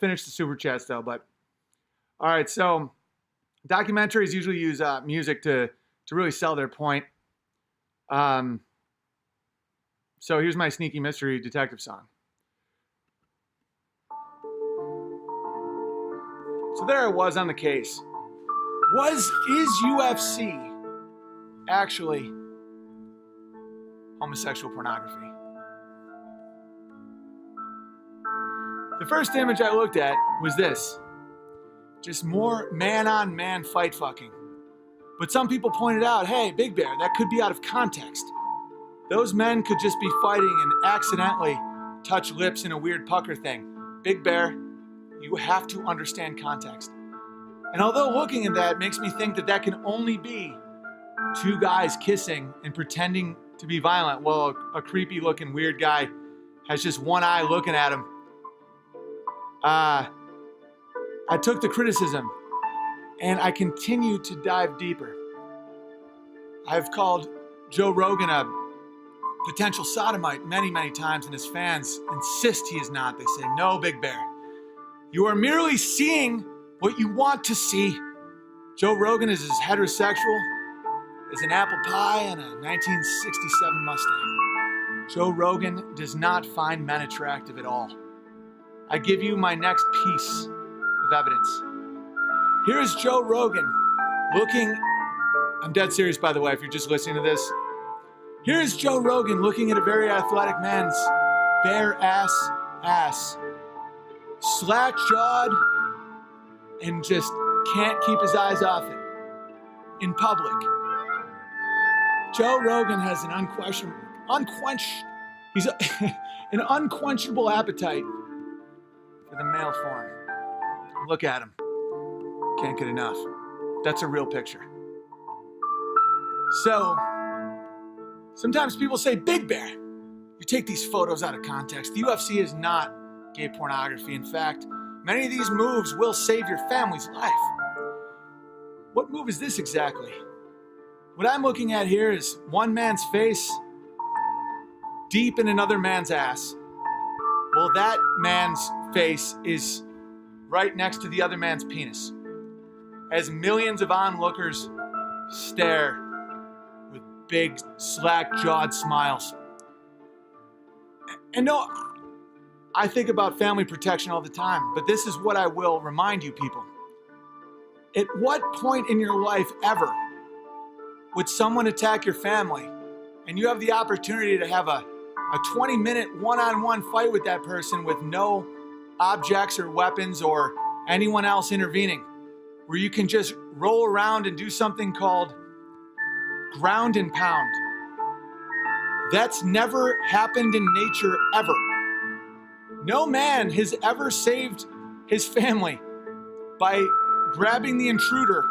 finish the super chats though. But all right, so documentaries usually use music to really sell their point. So here's my sneaky mystery detective song. So there I was on the case. Is UFC actually homosexual pornography? The first image I looked at was this. Just more man-on-man fight fucking. But some people pointed out, hey, Big Bear, that could be out of context. Those men could just be fighting and accidentally touch lips in a weird pucker thing. Big Bear, you have to understand context. And although looking at that makes me think that that can only be two guys kissing and pretending to be violent while a creepy looking weird guy has just one eye looking at him, I took the criticism and I continue to dive deeper. I've called Joe Rogan a potential sodomite many, many times, and his fans insist he is not. They say, no, Big Bear, you are merely seeing what you want to see. Joe Rogan is as heterosexual as an apple pie and a 1967 Mustang. Joe Rogan does not find men attractive at all. I give you my next piece of evidence. Here is Joe Rogan looking, I'm dead serious by the way, if you're just listening to this. Here is Joe Rogan looking at a very athletic man's bare ass, slack-jawed, and just can't keep his eyes off it in public. Joe Rogan has an an unquenchable appetite for the male form. Look at him. Can't get enough. That's a real picture. So, sometimes people say, Big Bear, you take these photos out of context. The UFC is not gay pornography. In fact, many of these moves will save your family's life. What move is this exactly? What I'm looking at here is one man's face deep in another man's ass. Well, that man's face is right next to the other man's penis, as millions of onlookers stare with big, slack-jawed smiles. And no, I think about family protection all the time, but this is what I will remind you people. At what point in your life ever would someone attack your family and you have the opportunity to have a 20-minute one-on-one fight with that person with no objects or weapons or anyone else intervening, where you can just roll around and do something called ground and pound? That's never happened in nature ever. No man has ever saved his family by grabbing the intruder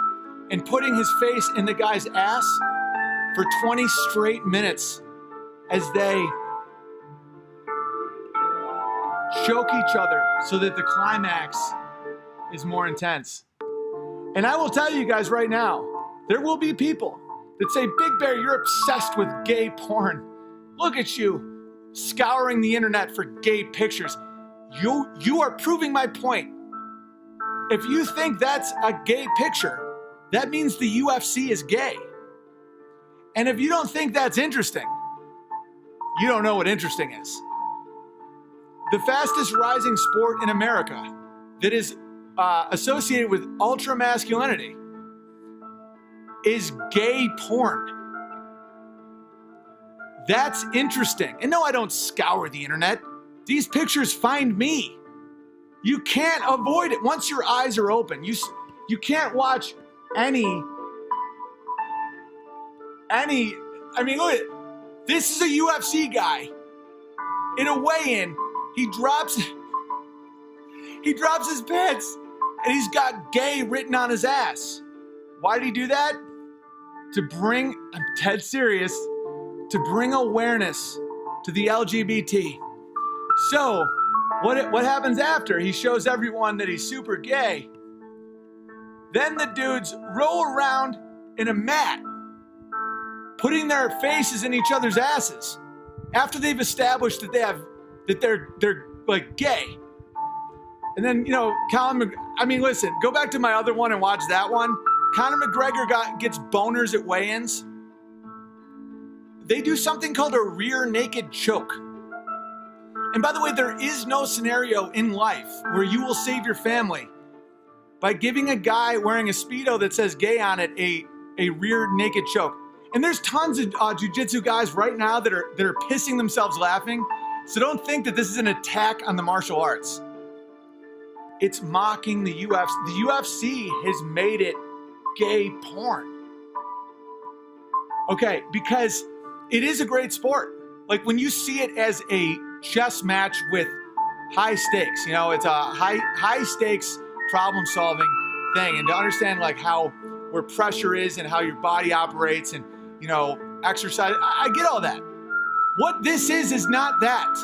and putting his face in the guy's ass for 20 straight minutes as they choke each other so that the climax is more intense. And I will tell you guys right now, there will be people that say, Big Bear, you're obsessed with gay porn. Look at you, scouring the internet for gay pictures. You are proving my point. If you think that's a gay picture, that means the UFC is gay. And if you don't think that's interesting, you don't know what interesting is. The fastest rising sport in America that is associated with ultra masculinity is gay porn. That's interesting. And no, I don't scour the internet. These pictures find me. You can't avoid it. Once your eyes are open, you can't watch any, I mean, look at it. This is a UFC guy. In a weigh-in, he drops his pants and he's got gay written on his ass. Why did he do that? I'm dead serious, to bring awareness to the LGBT. So, what happens after? He shows everyone that he's super gay. Then the dudes roll around in a mat, putting their faces in each other's asses after they've established that they're like gay. And then, listen, go back to my other one and watch that one. Conor McGregor gets boners at weigh-ins. They do something called a rear naked choke. And by the way, there is no scenario in life where you will save your family by giving a guy wearing a Speedo that says gay on it a rear naked choke. And there's tons of jiu-jitsu guys right now that are pissing themselves laughing. So don't think that this is an attack on the martial arts. It's mocking the UFC. The UFC has made it gay porn. Okay, because it is a great sport. Like when you see it as a chess match with high stakes, it's a high stakes problem solving thing. And to understand like where pressure is and how your body operates and, exercise, I get all that. What this is not that.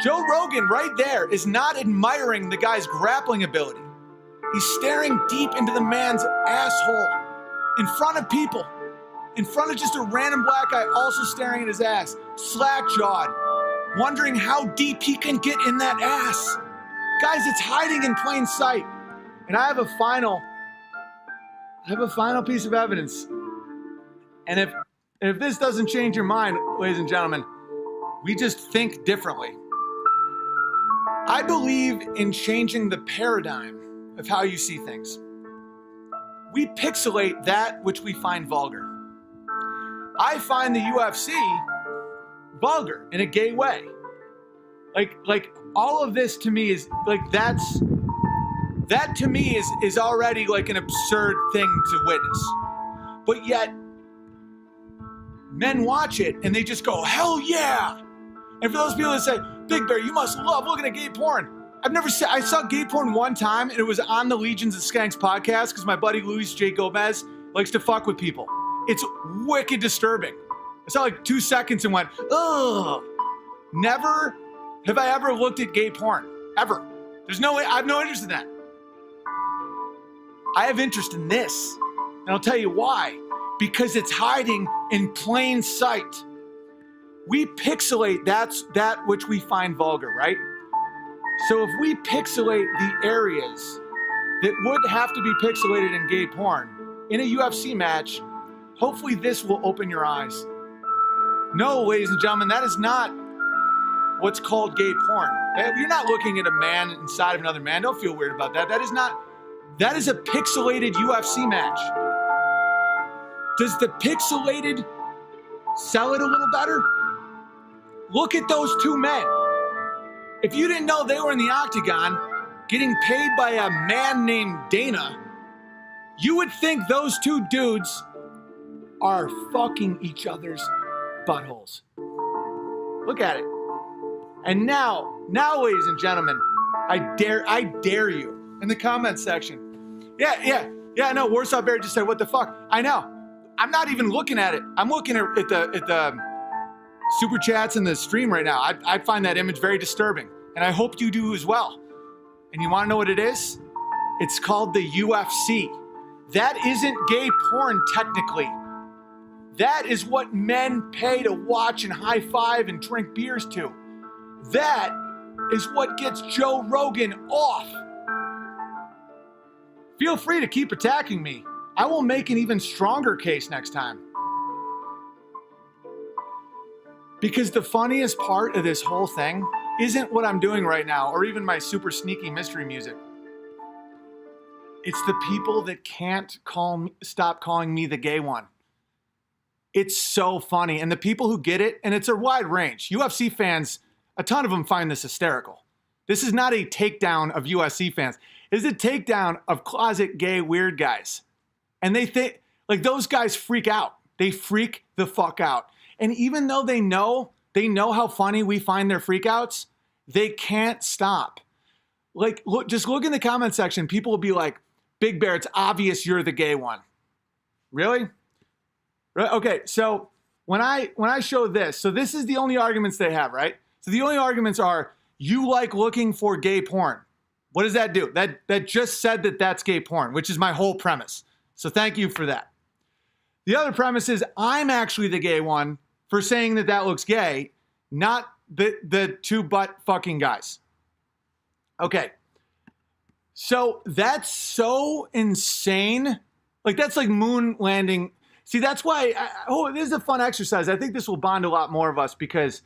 Joe Rogan right there is not admiring the guy's grappling ability. He's staring deep into the man's asshole in front of people, in front of just a random black guy also staring at his ass, slack-jawed, wondering how deep he can get in that ass. Guys, it's hiding in plain sight. And I have a final piece of evidence. And if this doesn't change your mind, ladies and gentlemen, we just think differently. I believe in changing the paradigm of how you see things. We pixelate that which we find vulgar. I find the UFC vulgar in a gay way. Like all of this to me is like that to me is already like an absurd thing to witness. But yet men watch it and they just go, hell yeah. And for those people that say, Big Bear, you must love looking at gay porn. I saw gay porn one time and it was on the Legions of Skanks podcast because my buddy Luis J. Gomez likes to fuck with people. It's wicked disturbing. I saw like 2 seconds and went, ugh. Never have I ever looked at gay porn. Ever. There's no way. I have no interest in that. I have interest in this. And I'll tell you why. Because it's hiding in plain sight. We pixelate that which we find vulgar, right? So if we pixelate the areas that would have to be pixelated in gay porn in a UFC match, hopefully this will open your eyes. No, ladies and gentlemen, that is not what's called gay porn. You're not looking at a man inside of another man. Don't feel weird about that. That is a pixelated UFC match. Does the pixelated sell it a little better? Look at those two men. If you didn't know they were in the octagon getting paid by a man named Dana, you would think those two dudes are fucking each other's buttholes. Look at it. And now, ladies and gentlemen, I dare you in the comments section. Yeah, no, Warsaw Bear just said, what the fuck? I know. I'm not even looking at it. I'm looking at the super chats in the stream right now. I find that image very disturbing. And I hope you do as well. And you want to know what it is? It's called the UFC. That isn't gay porn technically. That is what men pay to watch and high five and drink beers to. That is what gets Joe Rogan off. Feel free to keep attacking me. I will make an even stronger case next time. Because the funniest part of this whole thing isn't what I'm doing right now or even my super sneaky mystery music. It's the people that can't stop calling me the gay one. It's so funny. And the people who get it, and it's a wide range. UFC fans, a ton of them find this hysterical. This is not a takedown of UFC fans. It's a takedown of closet gay weird guys. And they think, like, those guys freak out. They freak the fuck out. And even though they know how funny we find their freakouts, they can't stop. Like, just look in the comment section. People will be like, Big Bear, it's obvious you're the gay one. Really? Okay, so when I show this, so this is the only arguments they have, right? So the only arguments are, you like looking for gay porn. What does that do? That just said that that's gay porn, which is my whole premise. So thank you for that. The other premise is I'm actually the gay one for saying that looks gay, not the two butt fucking guys. Okay. So that's so insane. Like, that's like moon landing. See, that's why, this is a fun exercise. I think this will bond a lot more of us because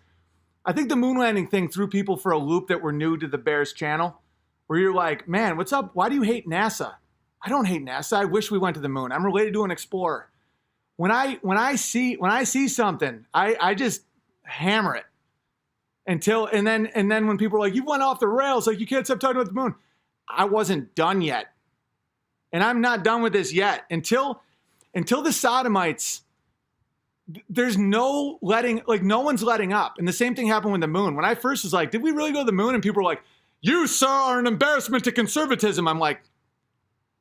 I think the moon landing thing threw people for a loop that were new to the Bears channel, where you're like, man, what's up? Why do you hate NASA? I don't hate NASA. I wish we went to the moon. I'm related to an explorer. When I see something, I just hammer it and then when people are like, you went off the rails, like you can't stop talking about the moon. I wasn't done yet. And I'm not done with this yet. Until the sodomites, there's no one's letting up. And the same thing happened with the moon. When I first was like, did we really go to the moon? And people were like, you, sir, are an embarrassment to conservatism. I'm like,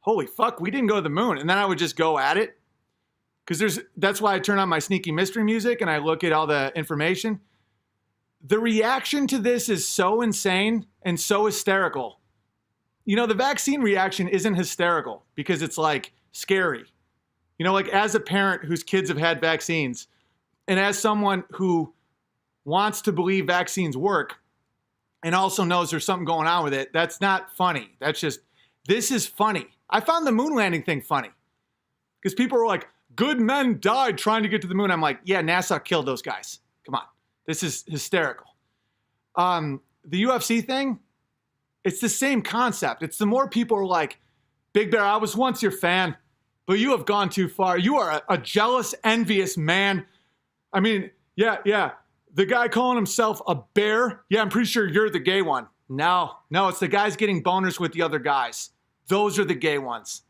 holy fuck, we didn't go to the moon. And then I would just go at it. Because that's why I turn on my sneaky mystery music and I look at all the information. The reaction to this is so insane and so hysterical. You know, the vaccine reaction isn't hysterical because it's like scary. You know, like as a parent whose kids have had vaccines and as someone who wants to believe vaccines work and also knows there's something going on with it, that's not funny. This is funny. I found the moon landing thing funny because people were like, good men died trying to get to the moon. I'm like, yeah, NASA killed those guys. Come on. This is hysterical. The UFC thing, it's the same concept. It's the more people are like, Big Bear, I was once your fan, but you have gone too far. You are a jealous, envious man. I mean, yeah. The guy calling himself a bear, yeah, I'm pretty sure you're the gay one. No, it's the guys getting boners with the other guys. Those are the gay ones.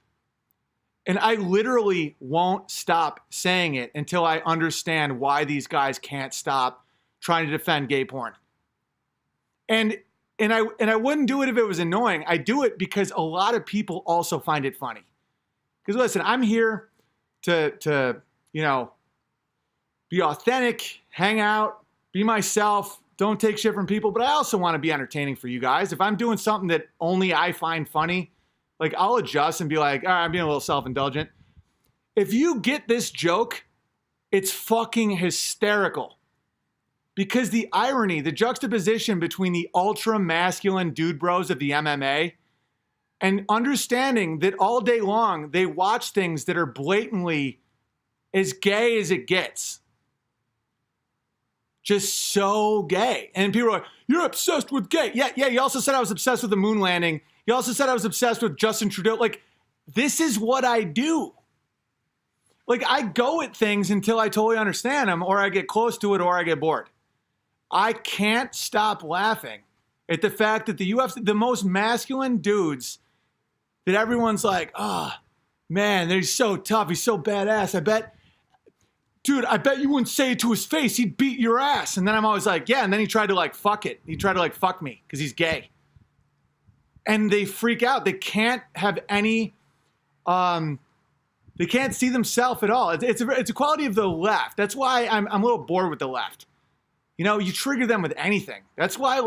And I literally won't stop saying it until I understand why these guys can't stop trying to defend gay porn. And I wouldn't do it if it was annoying. I do it because a lot of people also find it funny. Because listen, I'm here to be authentic, hang out, be myself, don't take shit from people, but I also want to be entertaining for you guys. If I'm doing something that only I find funny, like I'll adjust and be like, all right, I'm being a little self-indulgent. If you get this joke, it's fucking hysterical. Because the irony, the juxtaposition between the ultra masculine dude bros of the MMA and understanding that all day long they watch things that are blatantly as gay as it gets. Just so gay. And people are like, you're obsessed with gay. Yeah, you also said I was obsessed with the moon landing. You also said I was obsessed with Justin Trudeau. Like, this is what I do. Like, I go at things until I totally understand them, or I get close to it, or I get bored. I can't stop laughing at the fact that the UFC, the most masculine dudes that everyone's like, man, he's so tough. He's so badass. I bet you wouldn't say it to his face. He'd beat your ass. And then I'm always like, yeah. And then he tried to like fuck it. He tried to like fuck me because he's gay. And they freak out. They can't have any, they can't see themselves at all. It's a quality of the left. That's why I'm a little bored with the left. You know, you trigger them with anything. That's why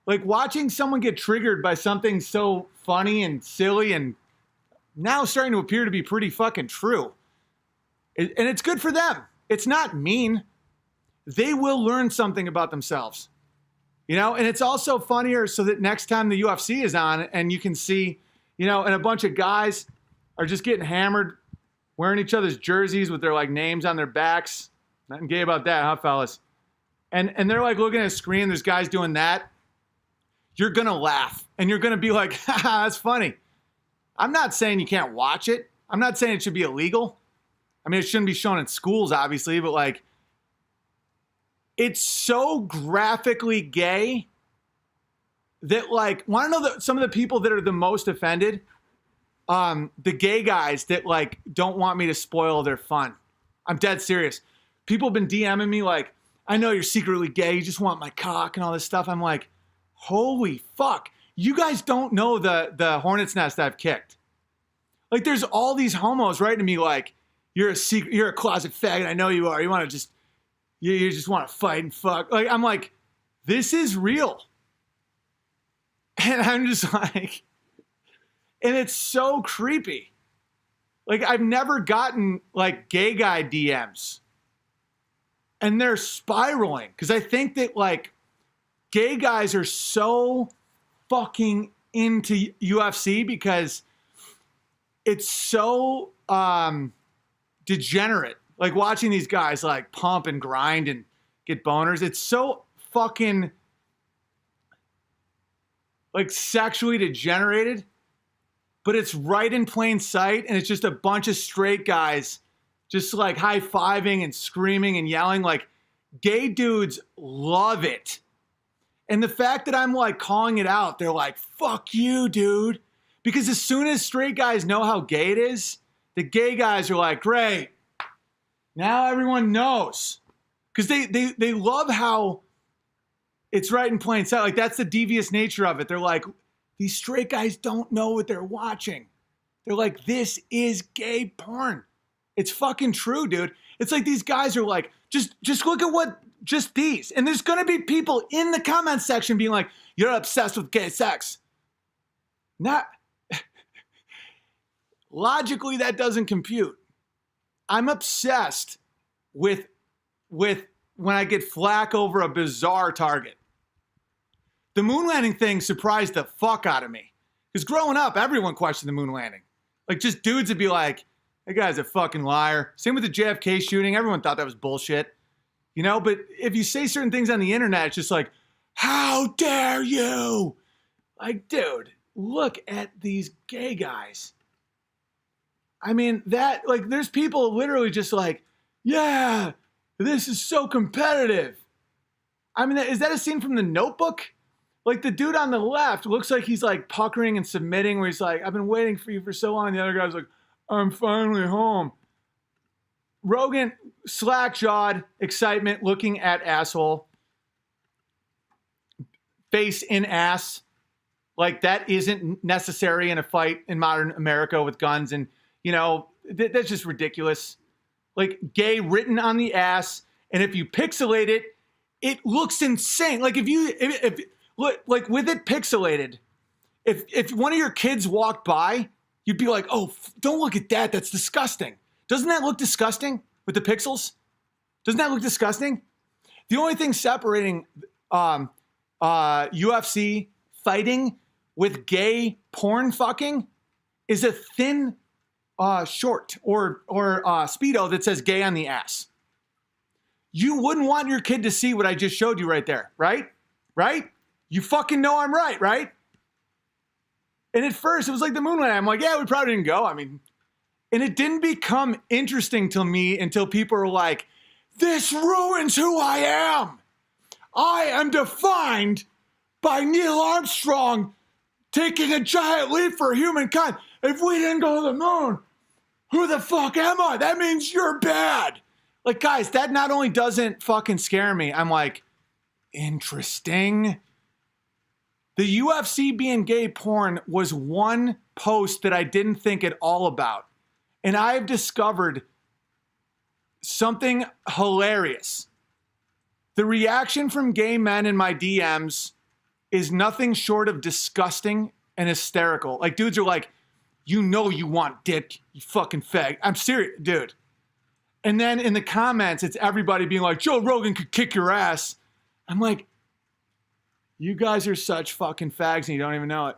watching someone get triggered by something so funny and silly and now starting to appear to be pretty fucking true. And it's good for them. It's not mean. They will learn something about themselves. You know, and it's also funnier so that next time the UFC is on and you can see, you know, and a bunch of guys are just getting hammered, wearing each other's jerseys with their like names on their backs. Nothing gay about that, huh, fellas? And they're like looking at a screen, there's guys doing that. You're going to laugh and you're going to be like, haha, that's funny. I'm not saying you can't watch it. I'm not saying it should be illegal. I mean, it shouldn't be shown in schools, obviously, but like, it's so graphically gay that like, want to know some of the people that are the most offended? The gay guys that like don't want me to spoil their fun. I'm dead serious. People have been DMing me like, I know you're secretly gay. You just want my cock and all this stuff. I'm like, holy fuck. You guys don't know the hornet's nest I've kicked. Like there's all these homos writing to me like, you're a closet faggot. I know you are. You want to you just want to fight and fuck. Like, I'm like, this is real. And I'm just like, and it's so creepy. Like I've never gotten like gay guy DMs. And they're spiraling because I think that like gay guys are so fucking into UFC because it's so degenerate. Like watching these guys like pump and grind and get boners. It's so fucking like sexually degenerated, but it's right in plain sight. And it's just a bunch of straight guys just like high-fiving and screaming and yelling. Like gay dudes love it. And the fact that I'm like calling it out, they're like, fuck you, dude. Because as soon as straight guys know how gay it is, the gay guys are like, great. Now everyone knows. Because they love how it's right in plain sight. Like that's the devious nature of it. They're like, these straight guys don't know what they're watching. They're like, this is gay porn. It's fucking true, dude. It's like these guys are like, just look at what, just these. And there's going to be people in the comment section being like, you're obsessed with gay sex. Not, logically that doesn't compute. I'm obsessed with when I get flack over a bizarre target. The moon landing thing surprised the fuck out of me. Because growing up, everyone questioned the moon landing. Like just dudes would be like, that guy's a fucking liar. Same with the JFK shooting. Everyone thought that was bullshit. You know, but if you say certain things on the internet, it's just like, how dare you? Like, dude, look at these gay guys. I mean, that, like, there's people literally just like, yeah, this is so competitive. I mean, is that a scene from The Notebook? Like, the dude on the left looks like he's, like, puckering and submitting, where he's like, I've been waiting for you for so long. And the other guy's like, I'm finally home. Rogan, slack-jawed, excitement, looking at asshole. Face in ass. Like, that isn't necessary in a fight in modern America with guns. And, you know, that's just ridiculous. Like, gay written on the ass. And if you pixelate it, it looks insane. Like, if look, like, with it pixelated, if one of your kids walked by, you'd be like, oh, don't look at that. That's disgusting. Doesn't that look disgusting with the pixels? Doesn't that look disgusting? The only thing separating UFC fighting with gay porn fucking is a thin short or Speedo that says gay on the ass. You wouldn't want your kid to see what I just showed you right there, right? Right? You fucking know I'm right, right? And at first, it was like the moon landing. I'm like, yeah, we probably didn't go. I mean, and it didn't become interesting to me until people were like, this ruins who I am. I am defined by Neil Armstrong taking a giant leap for humankind. If we didn't go to the moon, who the fuck am I? That means you're bad. Like, guys, that not only doesn't fucking scare me, I'm like, interesting. The UFC being gay porn was one post that I didn't think at all about. And I have discovered something hilarious. The reaction from gay men in my DMs is nothing short of disgusting and hysterical. Like, dudes are like, you know you want dick, you fucking fag. I'm serious, dude. And then in the comments, it's everybody being like, Joe Rogan could kick your ass. I'm like, you guys are such fucking fags and you don't even know it.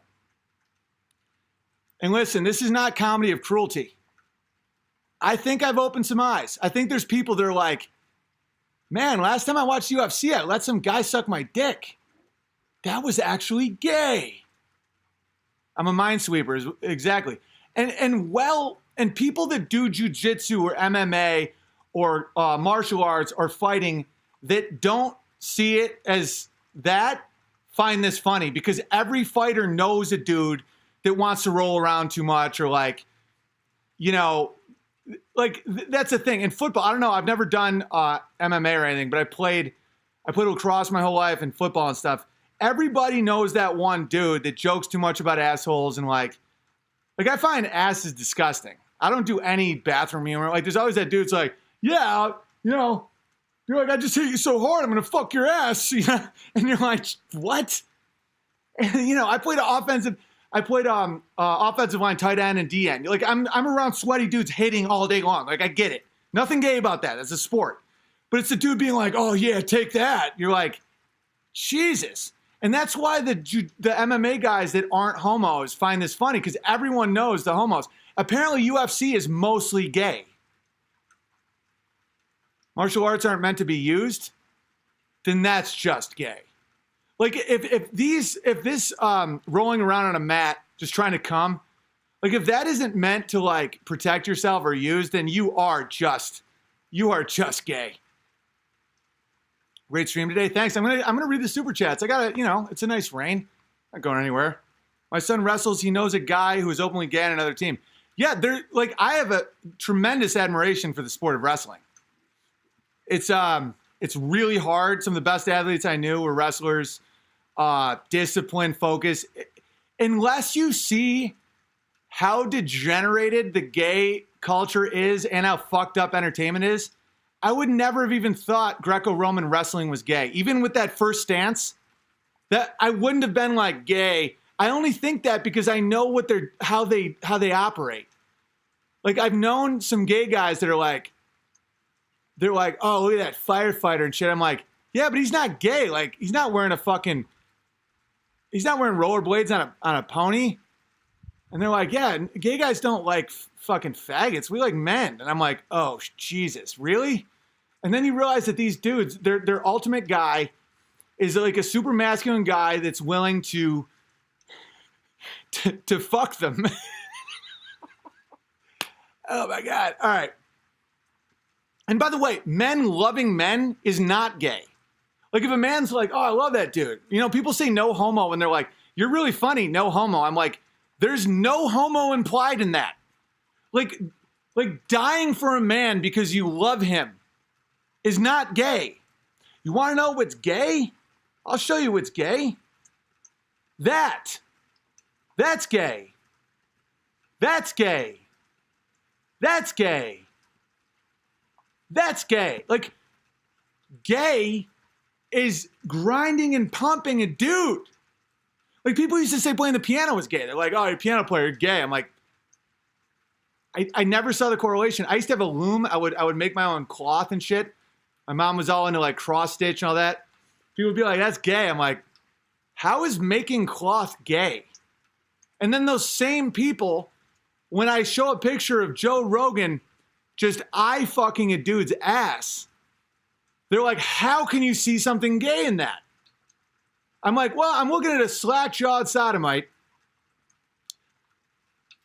And listen, this is not comedy of cruelty. I think I've opened some eyes. I think there's people that are like, man, last time I watched UFC, I let some guy suck my dick. That was actually gay. I'm a minesweeper, exactly. And people that do jujitsu or MMA or martial arts or fighting that don't see it as that find this funny because every fighter knows a dude that wants to roll around too much or like, you know, like that's the thing. In football, I don't know, I've never done MMA or anything, but I played lacrosse my whole life and football and stuff. Everybody knows that one dude that jokes too much about assholes and like I find asses disgusting. I don't do any bathroom humor. Like there's always that dude's like, yeah, you know, you're like, I just hit you so hard, I'm going to fuck your ass. And you're like, what? And, you know, I played offensive line, tight end, and D end. Like, I'm around sweaty dudes hitting all day long. Like, I get it. Nothing gay about that. That's a sport. But it's the dude being like, oh, yeah, take that. You're like, Jesus. And that's why the MMA guys that aren't homos find this funny, because everyone knows the homos. Apparently UFC is mostly gay. Martial arts aren't meant to be used, then that's just gay. Like if this rolling around on a mat just trying to come, like if that isn't meant to like protect yourself or use, then you are just gay. Great stream today. Thanks. I'm gonna read the super chats. I gotta, it's a nice rain. Not going anywhere. My son wrestles. He knows a guy who is openly gay on another team. Yeah, I have a tremendous admiration for the sport of wrestling. It's really hard. Some of the best athletes I knew were wrestlers. Discipline, focus. Unless you see how degenerated the gay culture is and how fucked up entertainment is, I would never have even thought Greco-Roman wrestling was gay. Even with that first stance, that I wouldn't have been like gay. I only think that because I know how they operate. Like I've known some gay guys that are they're like, oh, look at that firefighter and shit. I'm like, yeah, but he's not gay. Like he's not wearing rollerblades on a pony. And they're like, yeah, gay guys don't like fucking faggots. We like men. And I'm like, oh, Jesus, really? And then you realize that these dudes, their ultimate guy is like a super masculine guy that's willing to fuck them. Oh, my God. All right. And by the way, men loving men is not gay. Like if a man's like, oh, I love that dude. People say no homo when they're like, you're really funny, no homo. I'm like, there's no homo implied in that. Like dying for a man because you love him is not gay. You want to know what's gay? I'll show you what's gay. That's gay. That's gay. That's gay. That's gay. Like, gay is grinding and pumping a dude. Like, people used to say playing the piano was gay. They're like, oh, you're a piano player, you're gay. I'm like, I never saw the correlation. I used to have a loom. I would make my own cloth and shit. My mom was all into like cross stitch and all that. People would be like, that's gay. I'm like, how is making cloth gay? And then those same people, when I show a picture of Joe Rogan just eye fucking a dude's ass, they're like, how can you see something gay in that? I'm like, well, I'm looking at a slack-jawed sodomite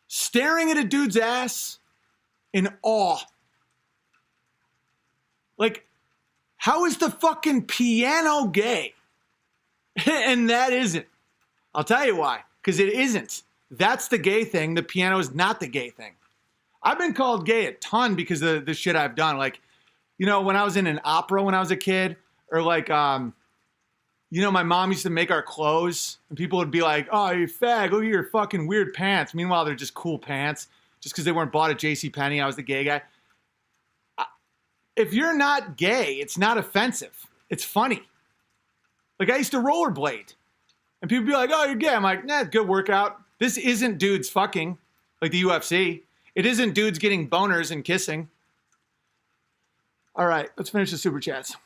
staring at a dude's ass in awe. Like, how is the fucking piano gay? And that isn't. I'll tell you why. Because it isn't. That's the gay thing. The piano is not the gay thing. I've been called gay a ton because of the shit I've done. Like, when I was in an opera when I was a kid, or like, my mom used to make our clothes, and people would be like, oh, you fag, look at your fucking weird pants. Meanwhile, they're just cool pants, just because they weren't bought at JCPenney. I was the gay guy. If you're not gay, it's not offensive. It's funny. Like, I used to rollerblade, and people would be like, oh, you're gay. I'm like, nah, good workout. This isn't dudes fucking, like the UFC. It isn't dudes getting boners and kissing. All right, let's finish the super chats.